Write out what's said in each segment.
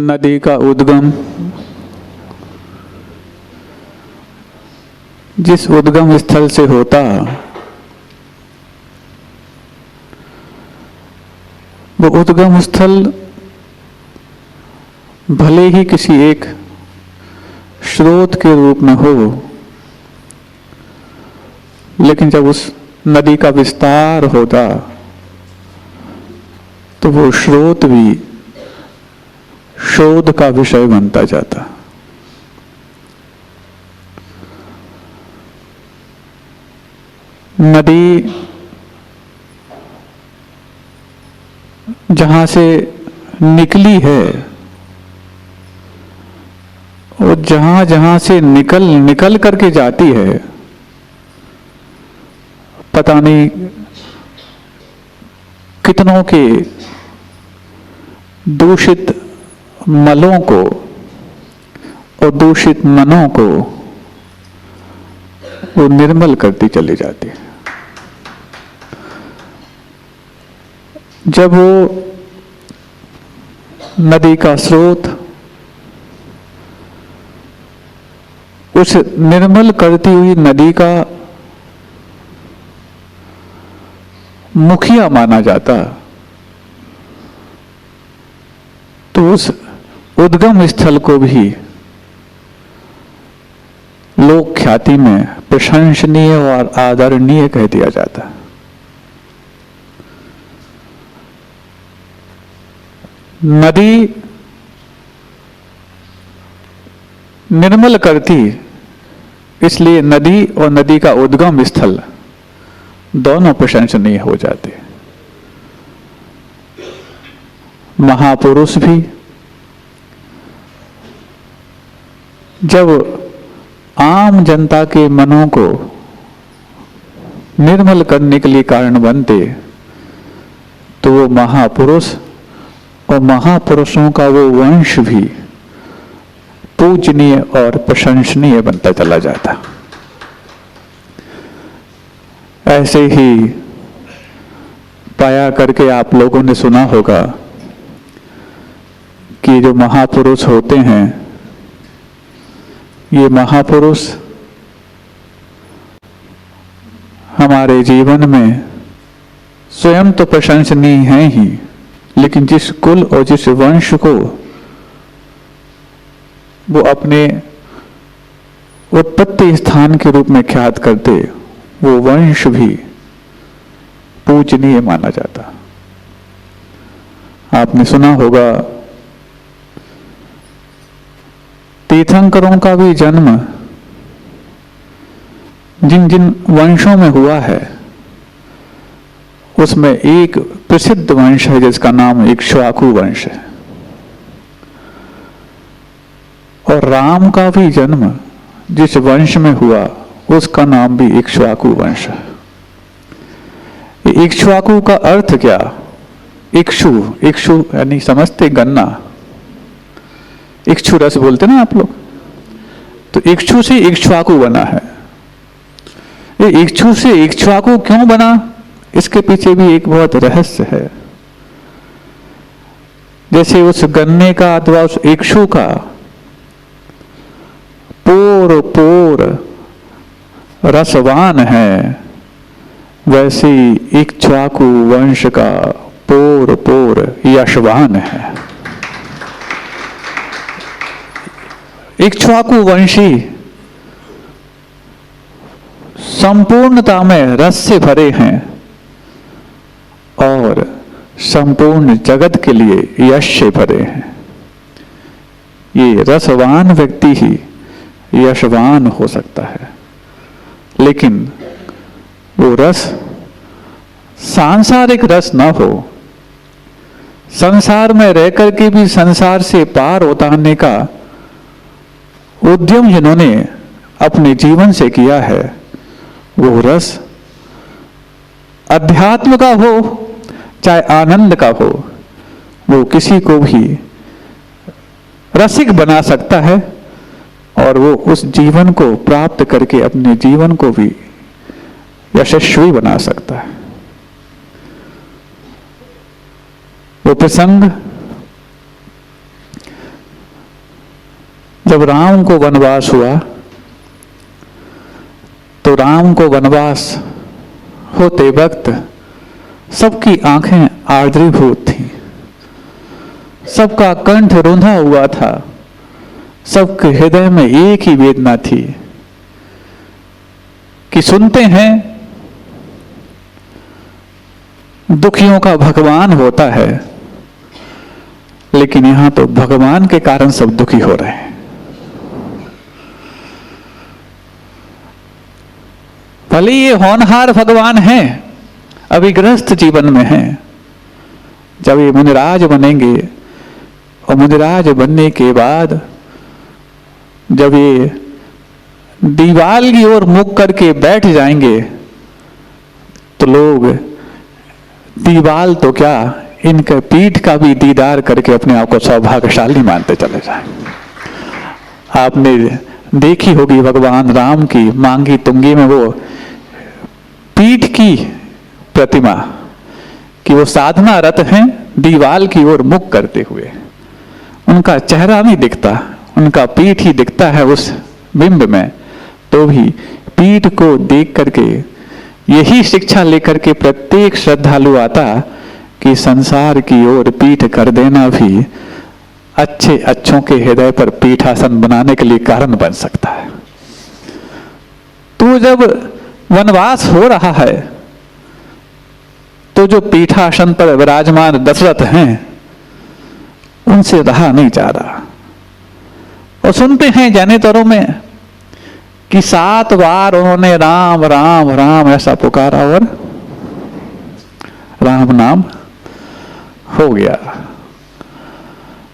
नदी का उद्गम जिस उद्गम स्थल से होता वो उद्गम स्थल भले ही किसी एक स्रोत के रूप में हो, लेकिन जब उस नदी का विस्तार होता तो वो स्रोत भी शोध का विषय बनता जाता। नदी जहां से निकली है और जहां जहां से निकल करके जाती है, पता नहीं कितनों के दूषित मलों को और दूषित मनों को वो निर्मल करती चली जाती है। जब वो नदी का स्रोत उस निर्मल करती हुई नदी का मुखिया माना जाता, तो उस उद्गम स्थल को भी लोक ख्याति में प्रशंसनीय और आदरणीय कह दिया जाता। नदी निर्मल करती, इसलिए नदी और नदी का उद्गम स्थल दोनों प्रशंसनीय हो जाते। महापुरुष भी जब आम जनता के मनों को निर्मल करने के लिए कारण बनते, तो वो महापुरुष और महापुरुषों का वो वंश भी पूजनीय और प्रशंसनीय बनता चला जाता। ऐसे ही पाया करके आप लोगों ने सुना होगा कि जो महापुरुष होते हैं, ये महापुरुष हमारे जीवन में स्वयं तो प्रशंसनीय हैं ही, लेकिन जिस कुल और जिस वंश को वो अपने उत्पत्ति स्थान के रूप में ख्यात करते, वो वंश भी पूजनीय माना जाता। आपने सुना होगा तीर्थंकरों का भी जन्म जिन जिन वंशों में हुआ है, उसमें एक प्रसिद्ध वंश है जिसका नाम इक्ष्वाकु वंश है। और राम का भी जन्म जिस वंश में हुआ उसका नाम भी इक्ष्वाकु वंश है। इक्ष्वाकु का अर्थ क्या? इक्षु, इक्षु यानी समझते गन्ना, इक्षु रस बोलते ना आप लोग, तो इक्षु से इक्ष्वाकु बना है। ये इक्षु से इक्ष्वाकु क्यों बना, इसके पीछे भी एक बहुत रहस्य है। जैसे उस गन्ने का अथवा उस इक्षु का पोर पोर रसवान है, वैसे इक्ष्वाकु वंश का पोर पोर यशवान है। इक्ष्वाकु वंशी संपूर्णता में रस से भरे हैं और संपूर्ण जगत के लिए यश से भरे हैं। ये रसवान व्यक्ति ही यशवान हो सकता है, लेकिन वो रस सांसारिक रस न हो, संसार में रहकर के भी संसार से पार उतारने का उद्यम जिन्होंने अपने जीवन से किया है, वो रस अध्यात्म का हो चाहे आनंद का हो, वो किसी को भी रसिक बना सकता है और वो उस जीवन को प्राप्त करके अपने जीवन को भी यशस्वी बना सकता है। वो प्रसंग जब राम को वनवास हुआ तो राम को वनवास होते वक्त सबकी आंखें आर्द्रीभूत थीं, सबका कंठ रुंधा हुआ था, सबके हृदय में एक ही वेदना थी कि सुनते हैं दुखियों का भगवान होता है, लेकिन यहां तो भगवान के कारण सब दुखी हो रहे हैं। भले ये होनहार भगवान हैं, अभिग्रस्त जीवन में हैं, जब ये मुनिराज बनेंगे और मुनिराज बनने के बाद जब ये दीवाल की ओर मुख करके बैठ जाएंगे तो लोग दीवाल तो क्या, इनके पीठ का भी दीदार करके अपने आप को सौभाग्यशाली मानते चले जाएं। आपने देखी होगी भगवान राम की मांगी तुंगी में वो पीठ की प्रतिमा कि वो साधना रत हैं दीवाल की ओर मुख करते हुए, उनका चेहरा नहीं दिखता, उनका पीठ ही दिखता है उस बिंब में। तो भी पीठ को देख करके यही शिक्षा लेकर के प्रत्येक श्रद्धालु आता कि संसार की ओर पीठ कर देना भी अच्छे अच्छों के हृदय पर पीठासन बनाने के लिए कारण बन सकता है। तो जब वनवास हो रहा है तो जो पीठासन पर विराजमान दशरथ हैं उनसे रहा नहीं जा रहा, और सुनते हैं जैनेतरों में कि 7 बार उन्होंने राम राम राम ऐसा पुकारा और राम नाम हो गया।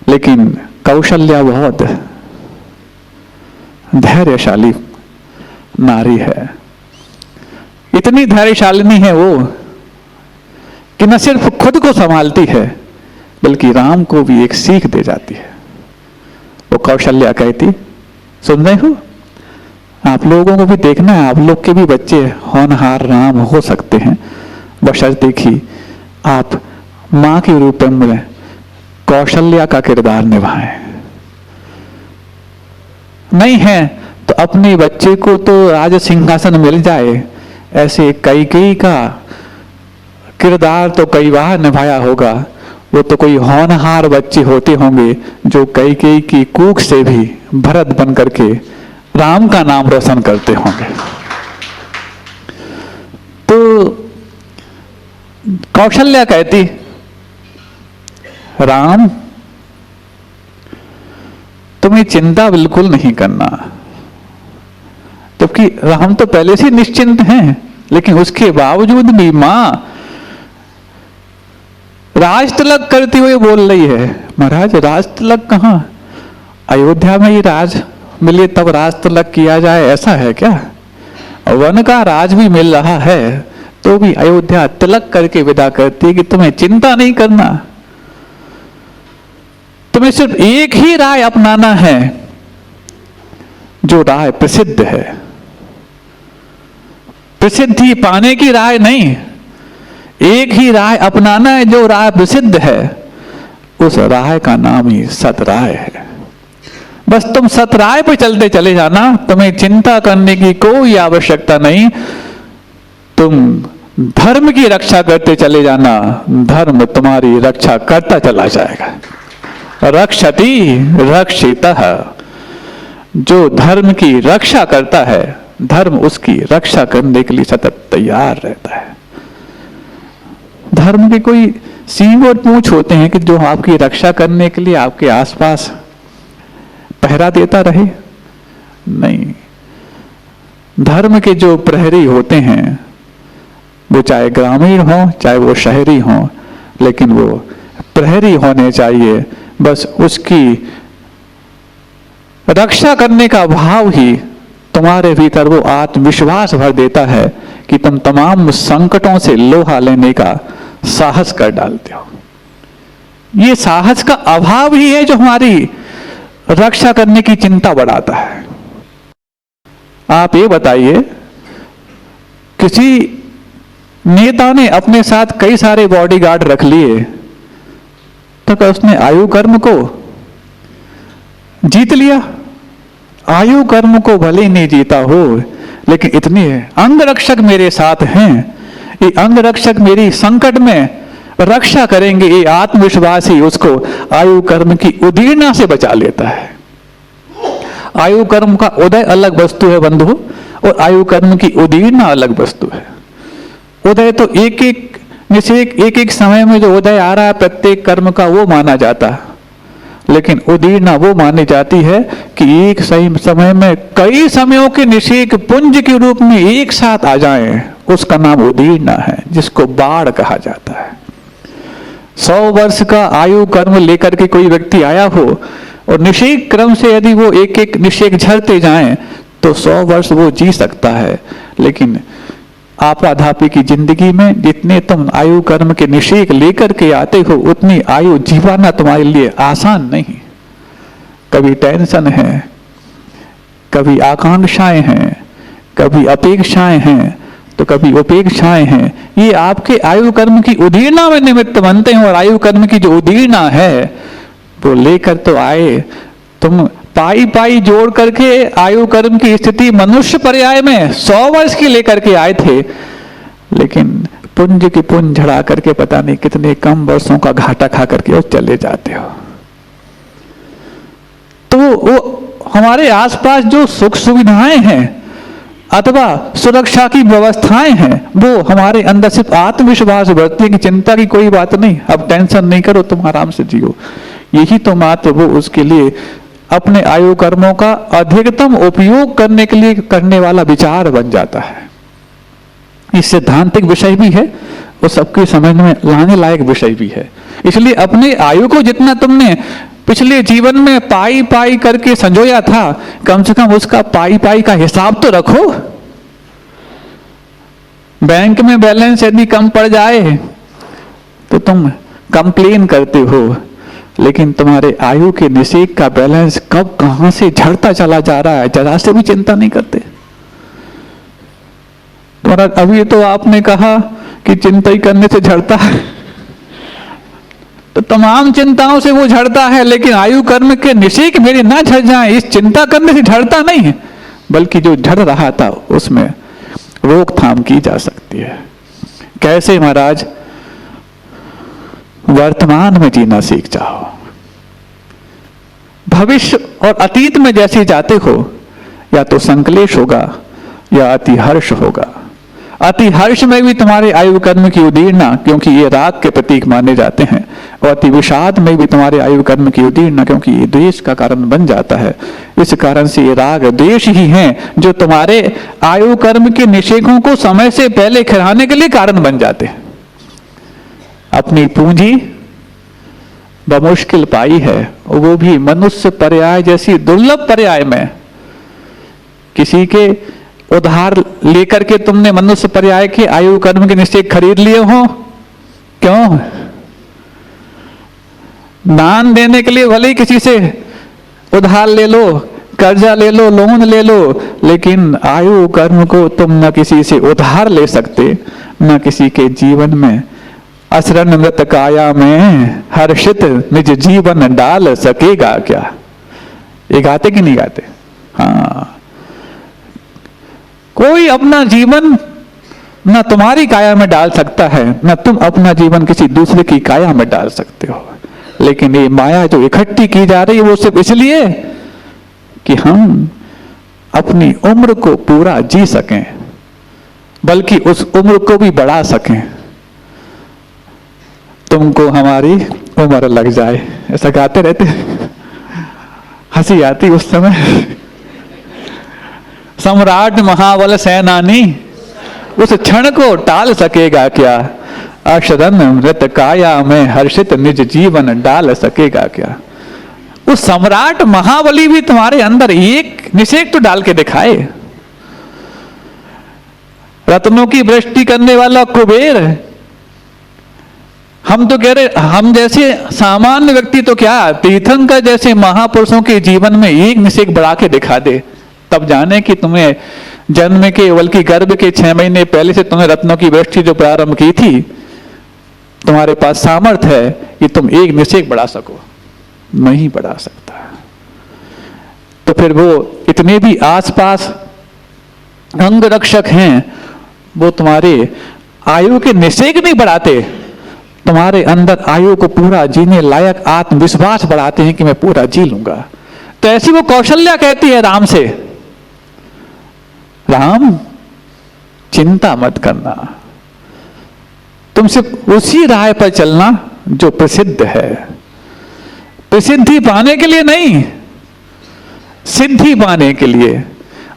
लेकिन कौशल्या बहुत धैर्यशाली नारी है, इतनी धैर्यशालिनी है वो कि न सिर्फ खुद को संभालती है बल्कि राम को भी एक सीख दे जाती है। वो कौशल्या कहती, सुन रहे हो, आप लोगों को भी देखना है, आप लोग के भी बच्चे होनहार राम हो सकते हैं, बशर्ते कि आप मां के रूप में कौशल्या का किरदार निभाएं। नहीं है तो अपने बच्चे को तो राज सिंहासन मिल जाए, ऐसे कैकेयी का किरदार तो कई बार निभाया होगा। वो तो कोई होनहार बच्चे होते होंगे जो कैकेयी की कूख से भी भरत बन करके राम का नाम रोशन करते होंगे। तो कौशल्या कहती, राम तुम्हें चिंता बिल्कुल नहीं करना, जबकि राम तो पहले से निश्चिंत हैं, लेकिन उसके बावजूद भी मां राज तिलक करती हुए बोल रही है, महाराज राज तिलक कहां, अयोध्या में ही राज मिले तब राज तिलक किया जाए, ऐसा है क्या? वन का राज भी मिल रहा है तो भी अयोध्या तिलक करके विदा करती है कि तुम्हें चिंता नहीं करना, तुम्हें सिर्फ एक ही राय अपनाना है जो राय प्रसिद्ध है, प्रसिद्धि पाने की राय नहीं, एक ही राय अपनाना है जो राय प्रसिद्ध है, उस राय का नाम ही सतराय है। बस तुम सतराय पे चलते चले जाना, तुम्हें चिंता करने की कोई आवश्यकता नहीं, तुम धर्म की रक्षा करते चले जाना, धर्म तुम्हारी रक्षा करता चला जाएगा। रक्षति रक्षितः, जो धर्म की रक्षा करता है धर्म उसकी रक्षा करने के लिए सतत तैयार रहता है। धर्म के कोई सींग और पूंछ होते हैं कि जो आपकी रक्षा करने के लिए आपके आसपास पहरा देता रहे, नहीं, धर्म के जो प्रहरी होते हैं वो चाहे ग्रामीण हो चाहे वो शहरी हो, लेकिन वो प्रहरी होने चाहिए। बस उसकी रक्षा करने का भाव ही तुम्हारे भीतर वो आत्मविश्वास भर देता है कि तुम तमाम संकटों से लोहा लेने का साहस कर डालते हो। ये साहस का अभाव ही है जो हमारी रक्षा करने की चिंता बढ़ाता है। आप ये बताइए, किसी नेता ने अपने साथ कई सारे बॉडीगार्ड रख लिए तो क्या उसने आयु कर्म को जीत लिया? आयु कर्म को भले नहीं जीता हो, लेकिन इतनी है, अंग रक्षक मेरे साथ हैं, ये अंग रक्षक मेरी संकट में रक्षा करेंगे, ये आत्मविश्वास ही उसको आयु कर्म की उदीर्णा से बचा लेता है। आयु कर्म का उदय अलग वस्तु है बंधु, और आयु कर्म की उदीर्णा अलग वस्तु है। उदय तो एक एक निषेक, एक एक समय में जो उदय आ रहा है प्रत्येक कर्म का, वो माना जाता है, लेकिन उदीर्णा वो मानी जाती है कि एक सही समय में कई समयों के निषेक पुंज के रूप में एक साथ आ जाएं, उसका नाम उदीर्णा है, जिसको बाढ़ कहा जाता है। 100 वर्ष का आयु कर्म लेकर के कोई व्यक्ति आया हो और निषेक क्रम से यदि वो एक एक निषेक झरते जाएं तो 100 वर्ष वो जी सकता है, लेकिन आपाधापी की जिंदगी में जितने तुम आयु कर्म के निषेक लेकर के आते हो उतनी आयु जीवाना तुम्हारे लिए आसान नहीं। कभी टेंशन है, कभी आकांक्षाएं हैं, कभी अपेक्षाएं हैं, तो कभी उपेक्षाएं हैं। ये आपके आयु कर्म की उदीर्णा में निमित्त बनते हैं, और आयु कर्म की जो उदीर्णा है वो लेकर तो आए। तुम पाई पाई जोड़ करके आयु कर्म की स्थिति मनुष्य पर्याय में 100 वर्ष की लेकर के आए थे, लेकिन पुंज की पुंज झड़ा करके पता नहीं कितने कम वर्षों का घाटा खा करके और चले जाते हो। तो वो हमारे आसपास जो सुख सुविधाएं हैं अथवा सुरक्षा की व्यवस्थाएं हैं, वो हमारे अंदर सिर्फ आत्मविश्वास बढ़ती है कि चिंता की कोई बात नहीं, अब टेंशन नहीं करो, तुम आराम से जियो। यही तो मात्र वो उसके लिए अपने आयु कर्मों का अधिकतम उपयोग करने के लिए करने वाला विचार बन जाता है। ये सैद्धांतिक विषय भी है और सबके समझ में लाने लायक विषय भी है। इसलिए अपने आयु को जितना तुमने पिछले जीवन में पाई पाई करके संजोया था, कम से कम उसका पाई पाई का हिसाब तो रखो। बैंक में बैलेंस यदि कम पड़ जाए तो तुम कंप्लेन करते हो, लेकिन तुम्हारे आयु के निषेक का बैलेंस कब कहां से झड़ता चला जा रहा है जरा से भी चिंता नहीं करते। तुम्हारा अभी तो आपने कहा कि चिंता ही करने से झड़ता है, तो तमाम चिंताओं से वो झड़ता है, लेकिन आयु कर्म के निषेक मेरे ना झड़ जाए इस चिंता करने से झड़ता नहीं है, बल्कि जो झड़ रहा था उसमें रोकथाम की जा सकती है। कैसे महाराज? वर्तमान में जीना सीख जाओ। भविष्य और अतीत में जैसे जाते हो, या तो संकलेश होगा या अति हर्ष होगा। अति हर्ष में भी तुम्हारे आयु कर्म की उदीर्णा, क्योंकि ये राग के प्रतीक माने जाते हैं, और अति विषाद में भी तुम्हारे आयु कर्म की उदीर्णा, क्योंकि ये द्वेष का कारण बन जाता है। इस कारण से ये राग द्वेष ही हैं जो तुम्हारे आयु कर्म के निषेकों को समय से पहले खिलाने के लिए कारण बन जाते हैं। अपनी पूंजी बमुश्किल पाई है, वो भी मनुष्य पर्याय जैसी दुर्लभ पर्याय में। किसी के उधार लेकर के तुमने मनुष्य पर्याय के आयु कर्म के निषेक खरीद लिए हो? क्यों? दान देने के लिए भले ही किसी से उधार ले लो, कर्जा ले लो, लोन ले लो, लेकिन आयु कर्म को तुम न किसी से उधार ले सकते, न किसी के जीवन में असरण मृत काया में हर्षित निज जीवन डाल सकेगा क्या? ये गाते कि नहीं गाते? हाँ, कोई अपना जीवन न तुम्हारी काया में डाल सकता है, न तुम अपना जीवन किसी दूसरे की काया में डाल सकते हो। लेकिन ये माया जो इकट्ठी की जा रही है वो सिर्फ इसलिए कि हम अपनी उम्र को पूरा जी सकें, बल्कि उस उम्र को भी बढ़ा सकें। तुमको हमारी उम्र लग जाए, ऐसा गाते रहते, हंसी आती उस समय। सम्राट महाबल सेनानी उस क्षण को टाल सकेगा क्या? अशरण मृत काया में हर्षित निज जीवन डाल सकेगा क्या? उस सम्राट महाबली भी तुम्हारे अंदर एक निषेक तो डाल के दिखाए। रत्नों की वृष्टि करने वाला कुबेर, हम तो कह रहे, हम जैसे सामान्य व्यक्ति तो क्या, तीर्थंकर जैसे महापुरुषों के जीवन में एक निषेक बढ़ा के दिखा दे, तब जाने कि तुम्हें जन्म के बल्कि गर्भ के 6 महीने पहले से तुम्हें रत्नों की वृष्टि जो प्रारंभ की थी, तुम्हारे पास सामर्थ्य है कि तुम एक निषेक बढ़ा सको। नहीं बढ़ा सकता। तो फिर वो इतने भी आसपास अंग रक्षक हैं, वो तुम्हारे आयु के निषेक नहीं बढ़ाते, तुम्हारे अंदर आयु को पूरा जीने लायक आत्मविश्वास बढ़ाते हैं कि मैं पूरा जी लूंगा। तो ऐसी वो कौशल्या कहती है राम से, राम चिंता मत करना, तुम सिर्फ उसी राह पर चलना जो प्रसिद्ध है। प्रसिद्धि पाने के लिए नहीं, सिद्धि पाने के लिए।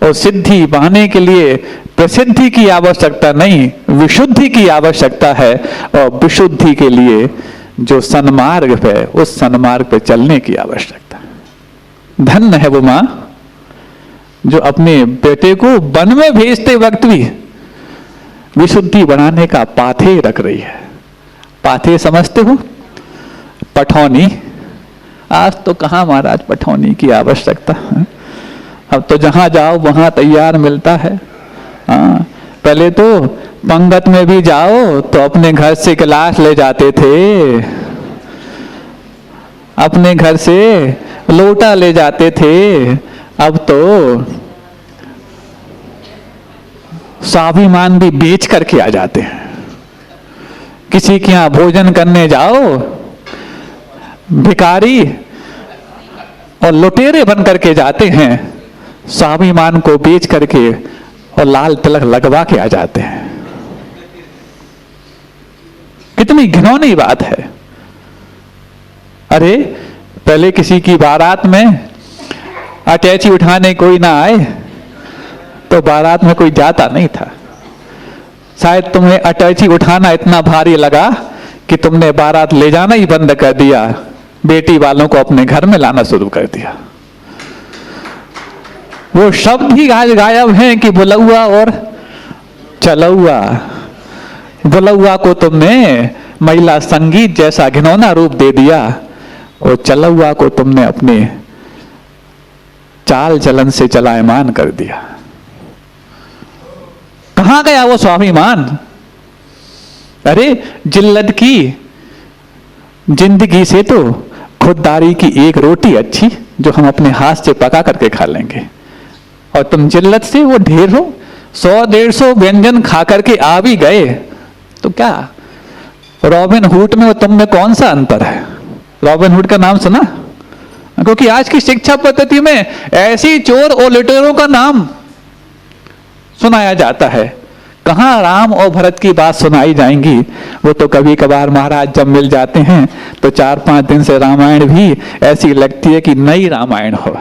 और सिद्धि पाने के लिए प्रसिद्धि की आवश्यकता नहीं, विशुद्धि की आवश्यकता है। और विशुद्धि के लिए जो सन्मार्ग है, उस सन्मार्ग पर चलने की आवश्यकता है। धन्य है वो मां जो अपने बेटे को वन में भेजते वक्त भी विशुद्धि बनाने का पाथे रख रही है। पाथे समझते हो? पठौनी। आज तो कहां महाराज पठौनी की आवश्यकता है, अब तो जहां जाओ वहां तैयार मिलता है। हाँ, पहले तो पंगत में भी जाओ तो अपने घर से गिलास ले जाते थे, अपने घर से लोटा ले जाते थे। अब तो स्वाभिमान भी बेच करके आ जाते हैं। किसी के यहां भोजन करने जाओ, भिखारी और लुटेरे बन करके जाते हैं, स्वाभिमान को बेच करके और लाल तिलक लगवा के आ जाते हैं। कितनी घिनौनी बात है। अरे पहले किसी की बारात में अटैची उठाने कोई ना आए तो बारात में कोई जाता नहीं था। शायद तुम्हें अटैची उठाना इतना भारी लगा कि तुमने बारात ले जाना ही बंद कर दिया, बेटी वालों को अपने घर में लाना शुरू कर दिया। वो शब्द ही आज गायब हैं कि बुलौआ और चलौआ। बुलौआ को तुमने महिला संगीत जैसा घिनौना रूप दे दिया और चलौआ को तुमने अपने चाल चलन से चलायमान कर दिया। कहां गया वो स्वाभिमान? अरे जिल्लत की जिंदगी से तो खुददारी की एक रोटी अच्छी जो हम अपने हाथ से पका करके खा लेंगे, और तुम जिल्लत से वो ढेरों 100-150 व्यंजन खा करके आ भी गए तो क्या? रॉबिन हुड में और तुम में कौन सा अंतर है? रॉबिन हुड का नाम सुना? क्योंकि आज की शिक्षा पद्धति में ऐसी चोर और लुटेरों का नाम सुनाया जाता है। कहां राम और भरत की बात सुनाई जाएंगी? वो तो कभी कभार महाराज जब मिल जाते हैं तो 4-5 दिन से रामायण भी ऐसी लगती है कि नई रामायण हो।